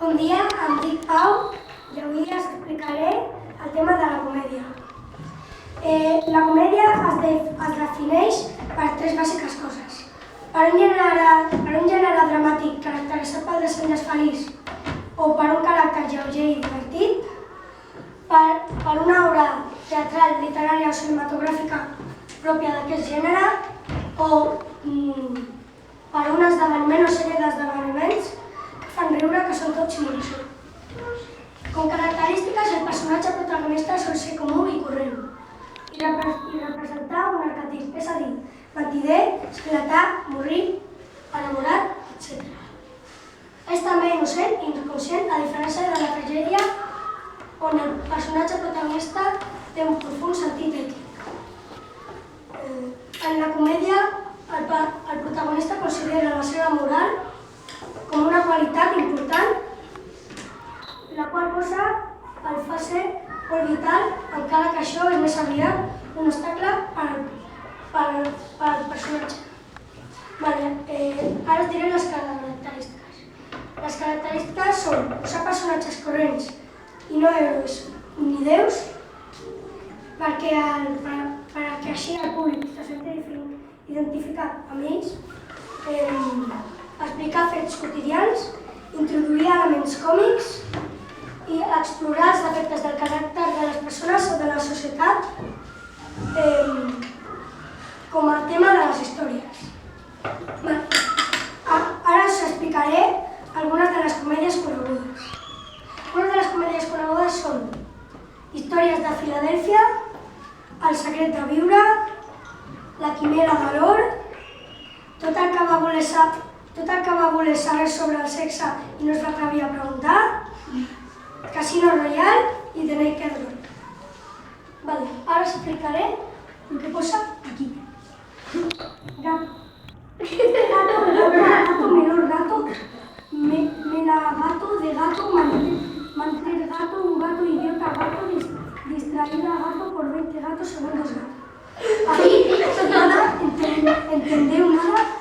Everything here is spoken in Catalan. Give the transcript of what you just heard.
Bon dia, em dic Pau i avui us explicaré el tema de la comèdia. La comèdia es defineix per tres bàsiques coses. Per un gènere dramàtic caracteritzat pel desenllaç feliç o per un caràcter lleuger i divertit, per una obra teatral, literària o cinematogràfica pròpia d'aquest gènere o per un esdeveniment o sèrie d'esdeveniments que fan riure, que són tot simulació. Com característiques, el personatge protagonista sol ser comú i corrent i representar un arquetip, és a dir, mentider, esclatar, morrir, enamorat, etc. És també innocent i inconscient, a diferència de la tragèdia on el personatge protagonista té un profund sentit ètic. En la comèdia, el protagonista considera la seva moral com una qualitat important, la qual cosa el fa ser molt vital, encara que això és més aviat un obstacle pel personatge. Ara us diré les característiques. Les característiques són usar personatges corrents i no héroes ni déus, perquè així el públic se senti identificat amb ells, explicar fets quotidians, introduir elements còmics i explorar els defectes del caràcter de les persones o de la societat com a tema de les històries. Ara us explicaré algunes de les comèdies conegudes. Algunes de les comèdies conegudes són Històries de Filadèlfia, El secret de viure, La quimera de l'or, Tot el que va voler saber sobre el sexe i no es va atrevir a preguntar, Casino Royale i The Naked Gun. Ara us explicaré el que posa aquí. Gato menor gato, melagato de gato, manter gato, un gato idiota gato, distraída gato por 20 gatos segundos gato. Aquí nada, entendeu nada.